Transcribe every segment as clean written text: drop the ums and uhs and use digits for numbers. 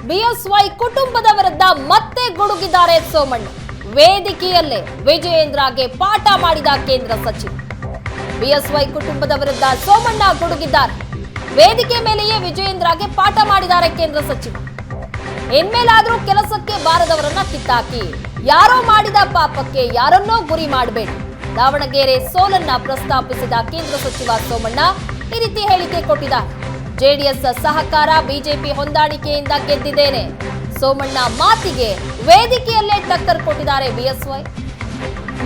BSY ಕುಟುಂಬದ ವಿರುದ್ಧ ಮತ್ತೆ ಗುಡುಗಿದ್ದಾರೆ ಸೋಮಣ್ಣ. ವೇದಿಕೆಯಲ್ಲೇ ವಿಜಯೇಂದ್ರಗೆ ಪಾಠ ಮಾಡಿದ ಕೇಂದ್ರ ಸಚಿವ. ಬಿಎಸ್ವೈ ಕುಟುಂಬದ ವಿರುದ್ಧ ಸೋಮಣ್ಣ ಗುಡುಗಿದ್ದಾರೆ. ವೇದಿಕೆ ಮೇಲೆಯೇ ವಿಜಯೇಂದ್ರಗೆ ಪಾಠ ಮಾಡಿದ್ದಾರೆ ಕೇಂದ್ರ ಸಚಿವ. ಇನ್ಮೇಲಾದ್ರೂ ಕೆಲಸಕ್ಕೆ ಬಾರದವರನ್ನ ಕಿತ್ತಾಕಿ, ಯಾರೋ ಮಾಡಿದ ಪಾಪಕ್ಕೆ ಯಾರನ್ನೋ ಗುರಿ ಮಾಡಬೇಡಿ. ದಾವಣಗೆರೆ ಸೋಲನ್ನ ಪ್ರಸ್ತಾಪಿಸಿದ ಕೇಂದ್ರ ಸಚಿವ ಸೋಮಣ್ಣ ಈ ರೀತಿ ಹೇಳಿಕೆ ಕೊಟ್ಟಿದ್ದಾರೆ. ಜೆಡಿಎಸ್ ಸಹಕಾರ ಬಿಜೆಪಿ ಹೊಂದಾಣಿಕೆಯಿಂದ ಗೆದ್ದಿದ್ದೇನೆ. ಸೋಮಣ್ಣ ಮಾತಿಗೆ ವೇದಿಕೆಯಲ್ಲೇ ಟಕ್ಕರ್ ಕೊಟ್ಟಿದ್ದಾರೆ ಬಿಎಸ್ವೈ.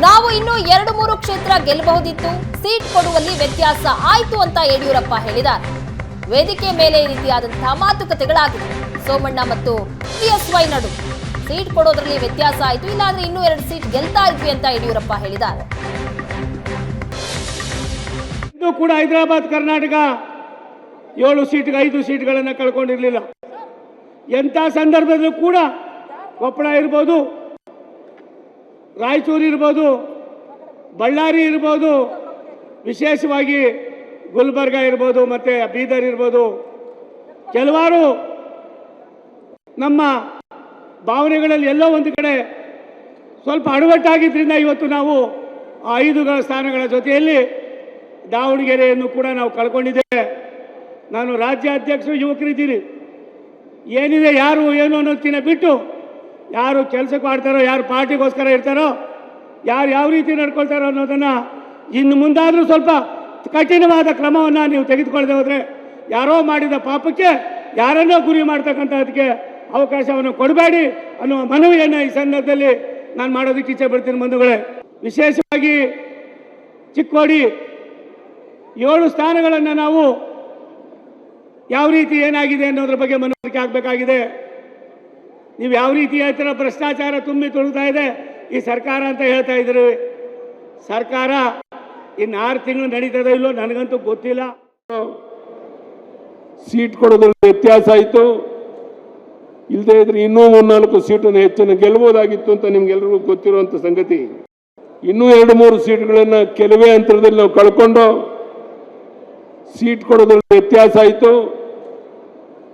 ನಾವು ಇನ್ನೂ 2-3 ಕ್ಷೇತ್ರ ಗೆಲ್ಲಬಹುದಿತ್ತು, ಸೀಟ್ ಕೊಡುವಲ್ಲಿ ವ್ಯತ್ಯಾಸ ಆಯ್ತು ಅಂತ ಯಡಿಯೂರಪ್ಪ ಹೇಳಿದ್ದಾರೆ. ವೇದಿಕೆ ಮೇಲೆ ಈ ರೀತಿಯಾದಂತಹ ಮಾತುಕತೆಗಳಾಗಿದೆ ಸೋಮಣ್ಣ ಮತ್ತು ಬಿಎಸ್ವೈ ನಡುವೆ. ಸೀಟ್ ಕೊಡೋದ್ರಲ್ಲಿ ವ್ಯತ್ಯಾಸ ಆಯ್ತು, ಇಲ್ಲಾಂದ್ರೆ ಇನ್ನೂ 2 ಸೀಟ್ ಗೆಲ್ತಾ ಇದ್ವಿ ಅಂತ ಯಡಿಯೂರಪ್ಪ ಹೇಳಿದ್ದಾರೆ. ಇದು ಕೂಡ ಹೈದರಾಬಾದ್ ಕರ್ನಾಟಕ 7 ಸೀಟ್ಗೆ 5 ಸೀಟ್ಗಳನ್ನು ಕಳ್ಕೊಂಡಿರಲಿಲ್ಲ. ಎಂಥ ಸಂದರ್ಭದಲ್ಲೂ ಕೂಡ ಕೊಪ್ಪಳ ಇರ್ಬೋದು, ರಾಯಚೂರು ಇರ್ಬೋದು, ಬಳ್ಳಾರಿ ಇರ್ಬೋದು, ವಿಶೇಷವಾಗಿ ಗುಲ್ಬರ್ಗ ಇರ್ಬೋದು, ಮತ್ತೆ ಬೀದರ್ ಇರ್ಬೋದು, ಕೆಲವಾರು ನಮ್ಮ ಭಾವನೆಗಳಲ್ಲಿ ಎಲ್ಲೋ ಒಂದು ಕಡೆ ಸ್ವಲ್ಪ ಅಡವಟ್ಟಾಗಿದ್ದರಿಂದ ಇವತ್ತು ನಾವು ಆ 5 ಸ್ಥಾನಗಳ ಜೊತೆಯಲ್ಲಿ ದಾವಣಗೆರೆಯನ್ನು ಕೂಡ ನಾವು ಕಳ್ಕೊಂಡಿದ್ದೇವೆ. ನಾನು ರಾಜ್ಯ ಅಧ್ಯಕ್ಷರು, ಯುವಕರಿದ್ದೀರಿ, ಏನಿದೆ ಯಾರು ಏನು ಅನ್ನೋದಕ್ಕಿಂತ ಬಿಟ್ಟು ಯಾರು ಕೆಲಸಕ್ಕೆ ಮಾಡ್ತಾರೋ, ಯಾರು ಪಾರ್ಟಿಗೋಸ್ಕರ ಇರ್ತಾರೋ, ಯಾರು ಯಾವ ರೀತಿ ನಡ್ಕೊಳ್ತಾರೋ ಅನ್ನೋದನ್ನು ಇನ್ನು ಮುಂದಾದರೂ ಸ್ವಲ್ಪ ಕಠಿಣವಾದ ಕ್ರಮವನ್ನು ನೀವು ತೆಗೆದುಕೊಳ್ಳದೆ ಹೋದರೆ ಯಾರೋ ಮಾಡಿದ ಪಾಪಕ್ಕೆ ಯಾರನ್ನೋ ಗುರಿ ಮಾಡ್ತಕ್ಕಂಥದಕ್ಕೆ ಅವಕಾಶವನ್ನು ಕೊಡಬೇಡಿ ಅನ್ನುವ ಮನವಿಯನ್ನು ಈ ಸಂದರ್ಭದಲ್ಲಿ ನಾನು ಮಾಡೋದಕ್ಕೆ ಇಚ್ಛೆ ಪಡ್ತೀನಿ. ಬಂಧುಗಳೇ, ವಿಶೇಷವಾಗಿ ಚಿಕ್ಕೋಡಿ 7 ಸ್ಥಾನಗಳನ್ನು ನಾವು ಯಾವ ರೀತಿ ಏನಾಗಿದೆ ಅನ್ನೋದ್ರ ಬಗ್ಗೆ ಮನವರಿಕೆ ಆಗಬೇಕಾಗಿದೆ. ನೀವು ಯಾವ ರೀತಿ ಹೇಳ್ತೀರ, ಭ್ರಷ್ಟಾಚಾರ ತುಂಬಿ ತುಳುಕ್ತಾ ಇದೆ ಈ ಸರ್ಕಾರ ಅಂತ ಹೇಳ್ತಾ ಇದ್ದೀರಿ. ಸರ್ಕಾರ ಇನ್ನು 6 ತಿಂಗಳು ನಡೀತದೆ ಇಲ್ಲೋ ನನಗಂತೂ ಗೊತ್ತಿಲ್ಲ. ಸೀಟ್ ಕೊಡೋದ್ರಲ್ಲಿ ವ್ಯತ್ಯಾಸ ಆಯಿತು, ಇಲ್ಲದೇ ಇದ್ರೆ ಇನ್ನೂ 3-4 ಸೀಟನ್ನು ಹೆಚ್ಚನ್ನು ಗೆಲ್ಲಬಹುದಾಗಿತ್ತು ಅಂತ ನಿಮ್ಗೆಲ್ರಿಗೂ ಗೊತ್ತಿರುವಂಥ ಸಂಗತಿ. ಇನ್ನೂ 2-3 ಸೀಟ್ಗಳನ್ನು ಕೆಲವೇ ಅಂತರದಲ್ಲಿ ನಾವು ಕಳ್ಕೊಂಡು ಸೀಟ್ ಕೊಡೋದ್ರಲ್ಲಿ ವ್ಯತ್ಯಾಸ ಆಯಿತು,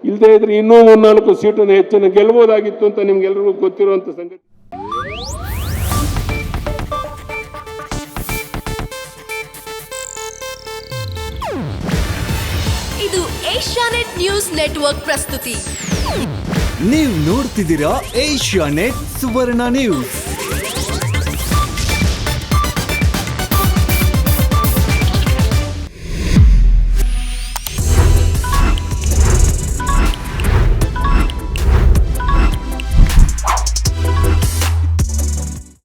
ಇಲ್ಲದೇ ಇದ್ರೆ ಇನ್ನೂ 3-4 ಸೀಟನ್ನು ಹೆಚ್ಚನ್ನು ಗೆಲ್ಲಬಹುದಾಗಿತ್ತು ಅಂತ ನಿಮ್ಗೆಲ್ರಿಗೂ ಗೊತ್ತಿರುವಂಥ ಸಂಗತಿ. ಇದು ಏಷ್ಯಾನೆಟ್ ನ್ಯೂಸ್ ನೆಟ್ವರ್ಕ್ ಪ್ರಸ್ತುತಿ. ನೀವು ನೋಡ್ತಿದ್ದೀರಾ ಏಷ್ಯಾನೆಟ್ ಸುವರ್ಣ ನ್ಯೂಸ್.